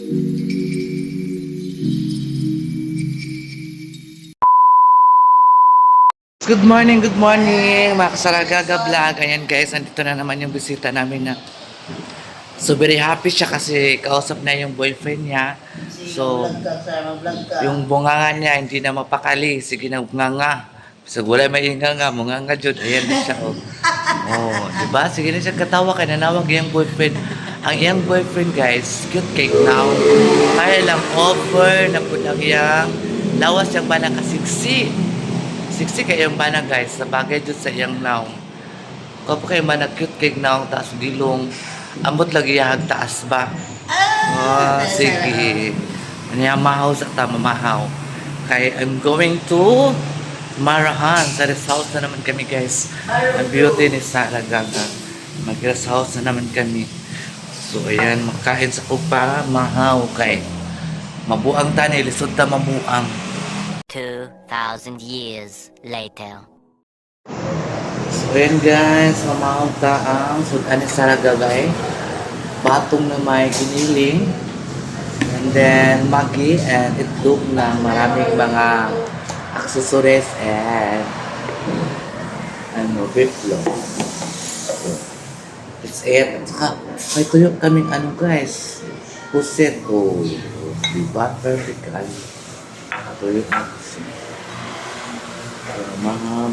Good morning mga kasaragaga vlog. Ayan guys, andito na naman yung bisita namin na so very happy siya kasi kausap na yung boyfriend niya. So, yung bunganga niya hindi na mapakali. Sige na bunganga. So, wala may inganga, bunganga jud. Ayan na siya oh. Oh, di ba? Sige na siya katawa kay nanawag yung boyfriend. Ang iyang boyfriend guys, cute cake now. Kaya lang offer na po lang yang lawas yung ba nakasiksi. Siksi kayong bana guys, sa bagay dyan sa iyang naong. Kapo kayo man cute kay naong taas gilong. Ambot lagi yahag taas ba? Sige. Ano mahaw sa tama mahaw. Kaya I'm going to Marahan. Sa rest house na naman kami guys. Ang beauty ni Sarah Gaga. Mag-rest house na naman kami. So ayan, makain sa kupa, mahaw kay. Mabuang tani, lisod ta mabuang. 2,000 years later. So ayan guys, mamahog ta ang sudan ni Sarah Gagay. Patong na may giniling. And then magi and itlog na maraming mga accessories and beef loaf. So, it's it. At saka may tuyo kaming guys. Puset. Oh, diba? Perfect. Tuyo na puset. Mama.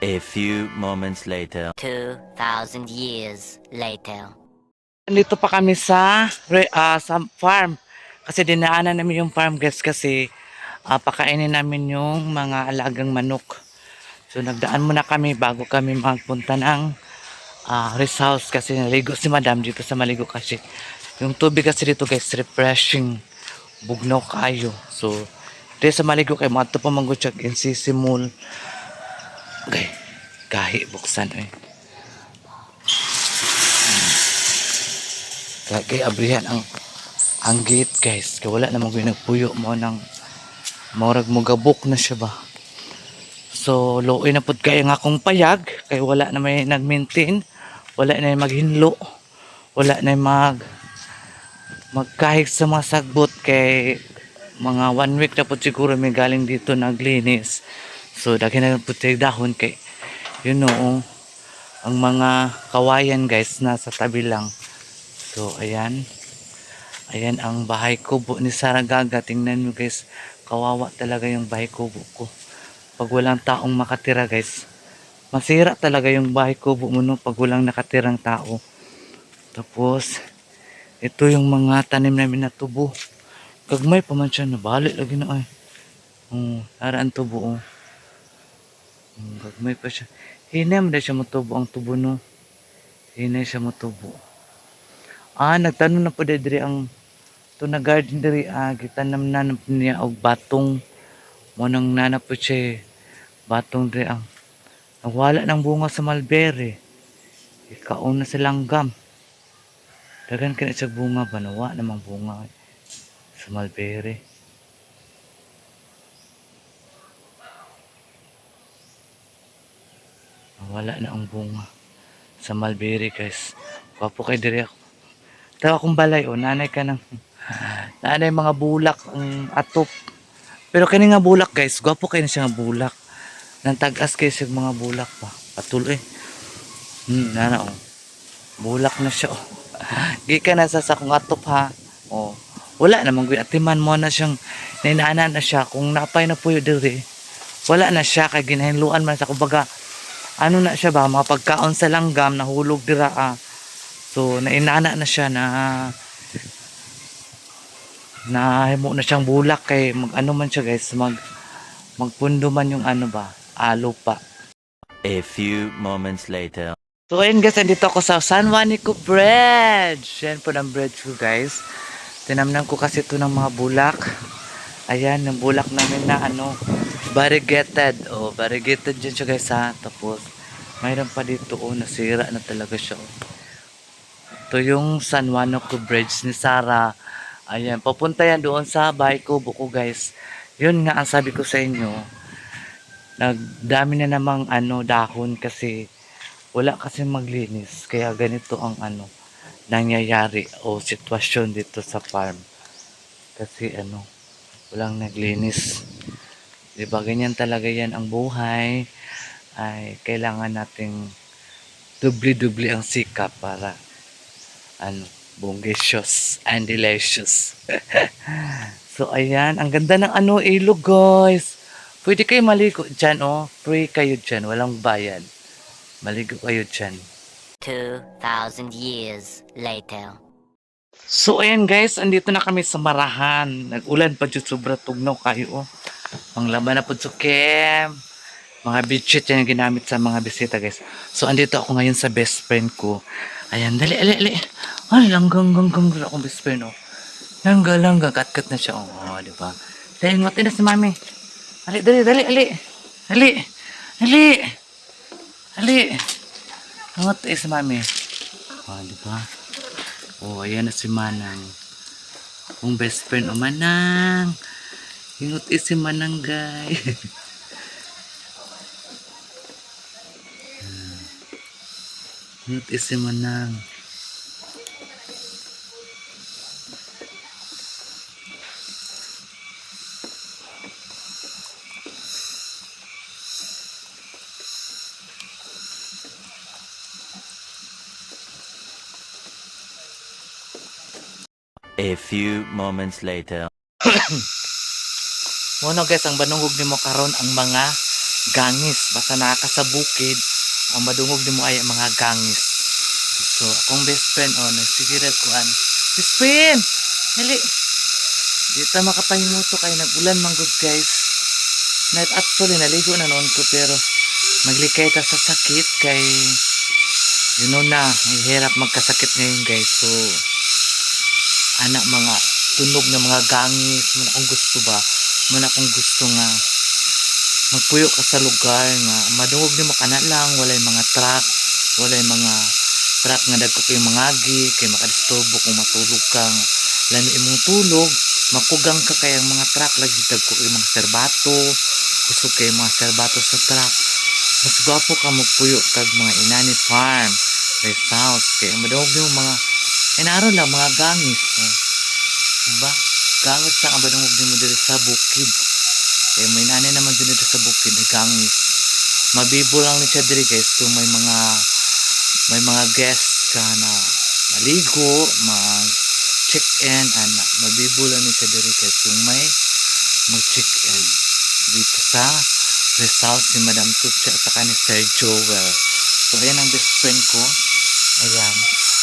A few moments later. 2,000 years later. Nandito pa kami sa farm. Kasi dinaanan namin yung farm guys kasi pakainin namin yung mga alagang manok. So nagdaan muna kami bago kami magpunta ng rest house kasi naligo si madam dito sa maligo kasi. Yung tubig kasi dito guys refreshing. Bugnaw kayo. So dito sa maligo kay mga ito pa manggutsyag insisimul. Okay. Gahi buksan Kaya abrihan ang gate guys. Kaya wala namang nagpuyo mo ng morag mo gabok na siya ba. So luoy na pud kaya nga akong payag. Kaya wala na may nag-maintain. Wala na maghinlo. Wala na magkahig sa mga sagbot. Kay mga 1 week na po siguro may galing dito naglinis. So daghan na pud dahon kay you know ang mga kawayan guys nasa tabi lang. So ayan ang bahay kubo ni Sarah Gaga. Tingnan nyo guys, kawawa talaga yung bahay kubo ko. Pag walang taong makatira guys, masira talaga yung bahay kubo mo no pag walang nakatirang tao. Tapos ito yung mga tanim namin na tubo. Gagmay pa man siya, nabalik lagi na ay. Naraan tubo oh. Gagmay pa siya. Hinay mo na siya matubo ang tubo no. Hinay siya matubo. Nagtanong na po diri ang to na garden diri gitanam na niya og batong. Mo nang nanap po siya batong diri ang nagwala ng bunga sa mulberry. Ikaon na sa langgam. Dagan kina siya bunga ba nawa namang bunga sa mulberry. Wala na ang bunga sa mulberry guys. Wapo kay diri ako. Tawa akong balay nanay ka ng nanay mga bulak ang atop. Pero kani nga bulak guys, gwapo kay na siya nga bulak. Nang tag-as kay siya mga bulak pa. Patuloy. Nana bulak na siya Gikan na sa sakong atop ha. Wala namang atiman mo na siyang ninaanan na siya kung napay na puyo diri. Wala na siya kay ginahinluan man sa kumbaga. Ano na siya ba, mga pagkaon sa langgam, nahulog dira So, nainana na siya na himo na siyang bulak kay mag-ano man siya guys, magpundo man yung ano ba, lupa. A few moments later. So, ayun guys, andito ako sa San Juanico Bridge. Yan po ng bridge ko guys. Tinamnan ko kasi ito ng mga bulak. Ayan, yung bulak namin na variegated. Variegated dyan siya guys ha. Tapos, mayroon pa dito nasira na talaga siya. Ito yung San Juanico Bridge ni Sarah. Ayan, papunta yan doon sa bahay ko, buko guys. Yun nga ang sabi ko sa inyo. Nagdami na namang dahon kasi wala kasi maglinis. Kaya ganito ang nangyayari o sitwasyon dito sa farm. Kasi walang naglinis. Diba ganyan talaga yan ang buhay. Ay kailangan nating dubli-dubli ang sikap para bongacious and delicious. So ayan, ang ganda ng ilog guys. Pwede kayo maligo dyan free kayo dyan, walang bayad. Maligo kayo dyan. 2,000 years later. So ayan guys, andito na kami sa Marahan. Nag-ulan pa dyan, sobra tugnaw kayo Panglaban na po sukem. Mga bedsheet yan yung ginamit sa mga bisita guys. So andito ako ngayon sa best friend ko. Ayan, dali. Ay, langgang akong best friend Langgang, kat na siya diba? Dahil ngoti na si mami. Dali. Ngoti si mami. Diba? Ayan na si Manang. Akong best friend Manang. Hingot si Manang guys. Hingot si Manang. A few moments later. Mono guys, ang banungog nimo karon ang mga gangis. Basta naka sa bukid, ang madungog nimo ay mga gangis. So, akong best friend nagsigirat ko best friend! Hali! Dito makapahimuto kay nag-ulan man good guys. Night actually naligo na noon ko pero maglikay ta sa sakit kay hirap magkasakit ngayon guys. So, mga tunog na mga gangis muna akong gusto nga magpuyo ka sa lugar nga madungog nimo kana lang walay mga truck nga dagko kay mga agi kay makadisturbo kung matulog ka lami imong tulog makugang ka kay ang mga truck lagi dagko kay mga serbato gusto kay mga serbato sa truck mas gwapo ka magpuyo kag mga inani farm rest house kay madungog nimo mga inaron lang mga gangis diba? Gangis lang ang badungog nimo dito sa bukid. May nanay naman dito sa bukid na gangis. Mabibo lang ni siya diri guys kung may mga guests ka na maligo, mag-check in, mabibo lang ni siya diri guys kung may mag-check in dito sa Rizal, si Madam Tutsi at saka ni Sir Joel. So, ayan ang best friend ko. Ayan.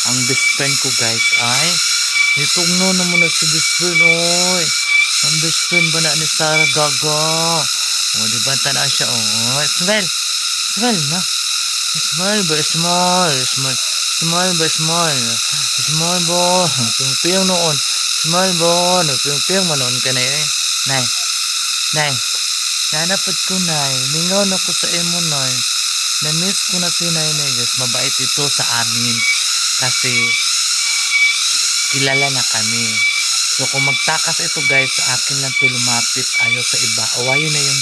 Ang best friend ko, guys, ay nitugno naman na si best friend, oy. Ang best friend ba na ni Sarah Gaga? O, di ba tana siya, oy. Smile. Smile, na. Smile ba? Smile. Smile. Smile ba? Smile. Smile ba? Piyong-piyong noon. Smile ba? Piyong-piyong manoon ka na eh. Nay. Nay. Nanapad ko, Nay. Mingaw na ko sa emo, Nay. Na-miss ko na si Nay, Nay. Guys, mabait ito sa amin. Kasi, kilala na kami. So, kung magtakas ito, guys, sa akin lang ito lumapit. Ayaw sa iba. Awayin na yung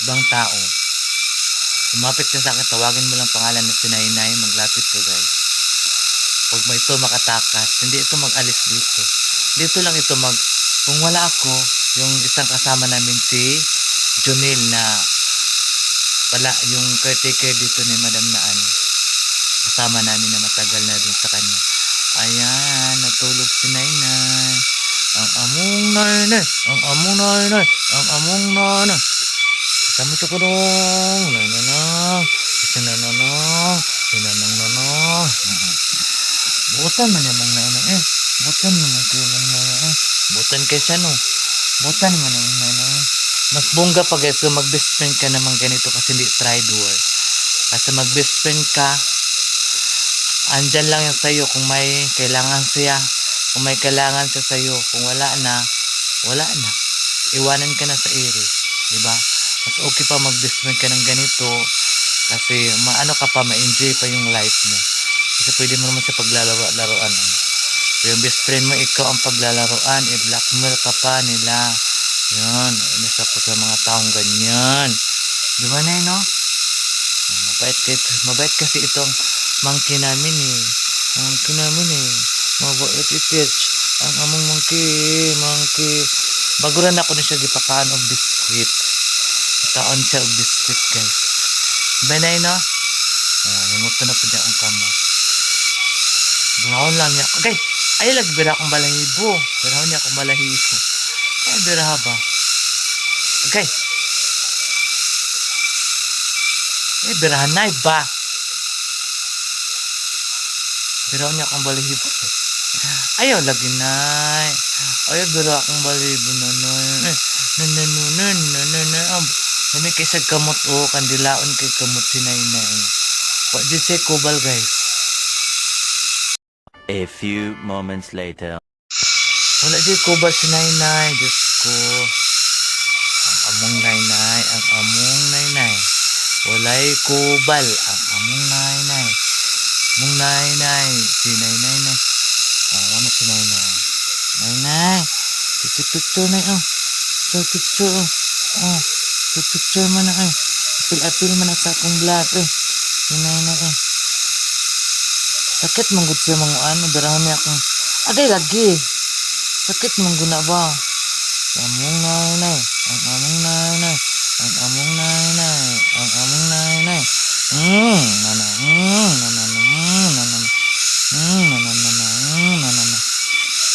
ibang tao. Lumapit ka sa akin, tawagin mo lang pangalan na si Nay, Nay. Maglapit ka, guys. Huwag mo ito makatakas. Hindi ito mag-alis dito. Dito lang ito kung wala ako, yung isang kasama namin si Junil na wala, yung caretaker dito ni Madam na kasama namin na matagal na dun sa kanya. Ayan, natulog si Nainay. Ang among Nainay, ang among Nainay, ang among Nainay. Kasama siya ko dong, nananang, sinananang, sinananang. Butan man yung mga Nainay eh. Butan man yung mga Nainay eh. Butan kay siya no. Butan man yung mga Nainay. Mas bongga pa guys kung mag-best friend ka naman ganito kasi hindi traitor. Kasi mag-best friend ka, andyan lang yan sa'yo kung may kailangan siya. Kung may kailangan siya sa'yo. Kung wala na, wala na. Iwanan ka na sa ere. Diba? Mas okay pa mag-best friend ka ng ganito kasi maano ka pa, ma-enjoy pa yung life mo. Kasi pwede mo naman siya paglalaroan. So yung best friend mo, ikaw ang paglalaroan, i-blackmail ka pa nila. Yan, inis ako sa mga taong ganyan. Di ba, Nay, no? Mabait kasi itong monkey namin eh. Monkey namin eh. Mabait i-church. Ang among monkey. Baguran ako na siya gipakaan og biskwit. Kaon siya og biskwit, guys. Di ba, Nay, no? Namuto na po niya ang kamot. Buhaon lang niya. Okay, ay lagbira akong balahibo. Biraon niya akong balahibo. Ay, biraha ba? Okay. Eh, birahan na ba? Biraon niya akong balahibo. Ayaw, lagi na. Ayaw, bira akong balahibo na. May kaysag kamot o. Kandilaon kay kamot si Nainay. What did say kubal, guys? A few moments later. Wala di ko ba si Nainay? Diyos ko. Ang among Nainay. Ang among Nainay. Walay kubal. Ang among Nainay. Mong Nainay. Si Nainay na. Ano si Nainay? Nainay. Picture na yun. Picture. Picture man na eh. Apil man na sa akong vlog eh. Si Nainay eh. Sakit mong gud mga ano. Darahon niya akong. Aday lagi. Sakit mong guna ba? Among Nainay. Ang among Nainay. Ang among Nainay. Ang among Nainay.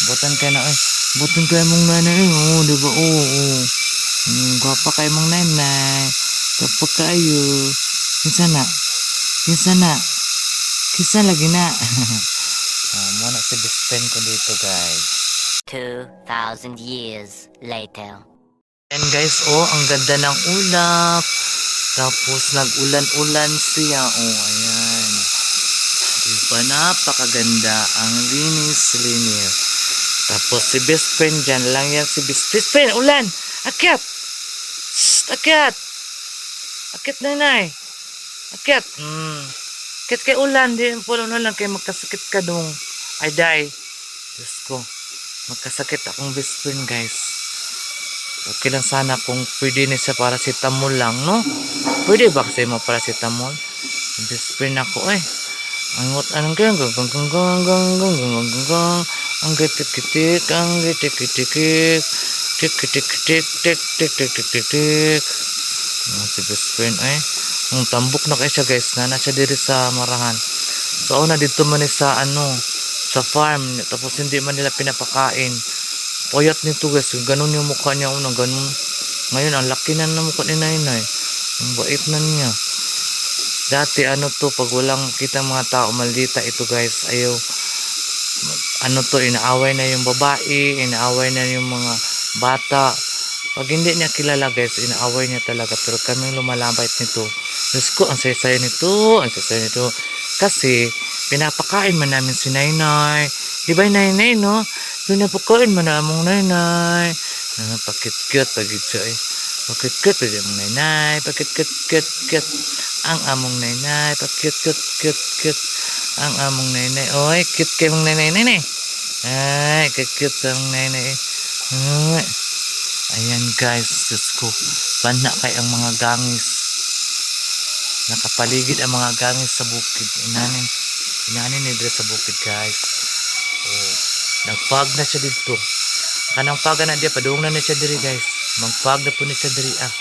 Butan kayo na eh. Butan kayo mong Nainay. Oh, diba? Oo. Gwapa kayo mong Nainay. Gwapa kayo. Kinsa na? Kinsa na? Kinsa lagi na? Muna si best friend ko dito, guys. 2,000 years later. And guys, ang ganda ng ulap. Tapos nag-ulan-ulan siya. Ayan. Diba, napakaganda. Ang linis-linis. Tapos si best friend dyan lang yan. Si best friend, ulan! Akyat! Shhh, akyat! Akyat, Nanay! Akyat! Akyat kay ulan. Di po na lang kayo magkasakit ka dong. Ay, day. Diyos ko. Magkasakit akong best friend, guys. Okay lang sana kung pwede na sa paracetamol lang, no? Pwede ba kasi mo paracetamol? Best friend ako eh. Anong kaya? Ang gitik-gitik, ang gitik-gitik. Tik-tik-tik-tik-tik-tik-tik-tik. Si best friend eh. Ang tambok na kayo siya, guys. Nana siya diri sa Marahan. So, na dito man sa sa farm. Tapos hindi man nila pinapakain. Payat nito, guys. Ganun yung mukha niya. Ganun. Ngayon, ang laki na ng mukha ni Nainay. Ang bait na niya. Dati ano to, pag walang kita mga tao, maldita ito guys. Ayaw, ano to, inaaway na yung babae, inaaway na yung mga bata. Pag hindi niya kilala guys, inaaway niya talaga. Pero kami lumalambait nito. Diyos ko, ang sayo nito, ang sayo nito. Kasi, pinapakain man namin si Nainay. Diba Nainay, no? Pinapakain man namin Nainay. Pakit-kit, pagit siya eh. Pakit-kit, pagit mong Nainay. Pakit-kit-kit-kit. Ang among Nainay. Pakit-kit-kit-kit. Ang among Nainay. Oy, kit kay mong Nainay. Ay, kit-kit sa mong Nainay. Ay. Ayan guys, Diyos ko. Banda kay ang mga gangis. Nakapaligid ang mga gangis sa bukid. Inanin ni Dre sa bukid guys. Oh, nagpag na siya dito. Kanang paga na dia, padung na siya diri guys. Magpag na po ni siya diri ah.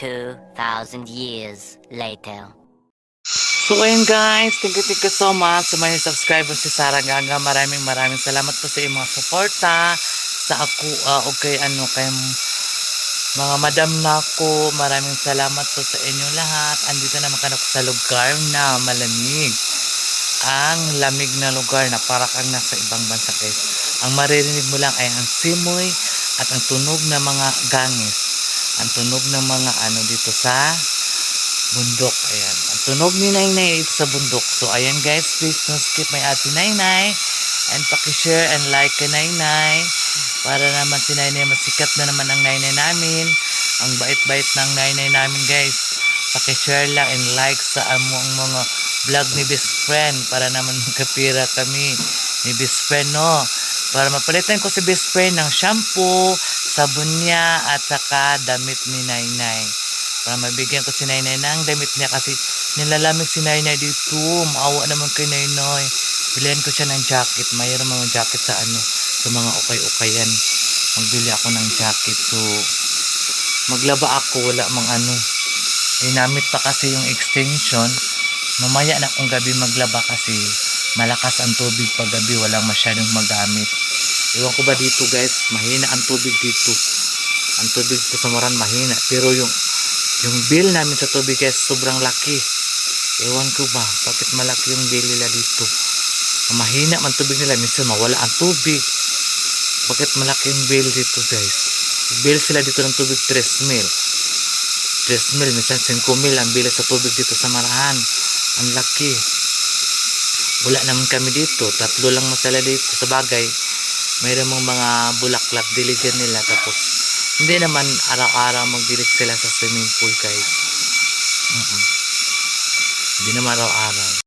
2,000 years later. So ayun guys, thank you so much sa mga subscribers si Sarah Gaga. Maraming salamat po sa iyong mga suporta sa ako okay ano kay mga madam na ko. Maraming salamat po sa inyo lahat. Andito naman ka sa lugar na malamig. Ang lamig na lugar na para kang nasa ibang bansa guys. Ang maririnig mo lang ay ang simoy at ang tunog ng mga gangis. Ang tunog ng mga ano dito sa bundok. Ayan. Ang tunog ni Nainay dito sa bundok. So ayan guys, please don't skip my ate Nainay. And pakishare and like kay Nainay. Para naman si Nainay masikat na naman ang Nainay namin. Ang bait-bait ng Nainay namin guys. Pakishare lang and like sa among mga vlog ni best friend. Para naman magkapira kami ni best friend no. Para mapalitan ko si best friend ng shampoo, sabon niya at saka damit ni Nainay. Para mabigyan ko si Nainay ng damit niya kasi nilalamig si Nainay dito. Maawa naman kay Nainay. Bilihan ko siya ng jacket. Mayroon mga jacket sa ano, sa mga ukay-ukayan. Magbili ako ng jacket. So, maglaba ako. Wala mang ano. Dinamit pa kasi yung extension. Mamaya na kung gabi maglaba kasi malakas ang tubig pag gabi. Walang masyadong magamit. Iwan ko ba dito guys? Mahina ang tubig dito. Ang tubig dito sa Moran mahina. Pero yung bill namin sa tubig guys sobrang laki. Ewan ko ba bakit malaki yung bill nila dito. Mahina man tubig nila, minsan mawala ang tubig. Bakit malaki yung bill dito guys? Bill sila dito ng tubig 3,000. 3,000, minsan 5,000 ang bill sa tubig dito sa Marahan. Ang laki. Wala naman kami dito, 3 lang masala dito sa bagay. Mayroon mong mga bulaklak diligan nila tapos hindi naman araw-araw magdilig sila sa swimming pool guys. Hindi naman araw-araw.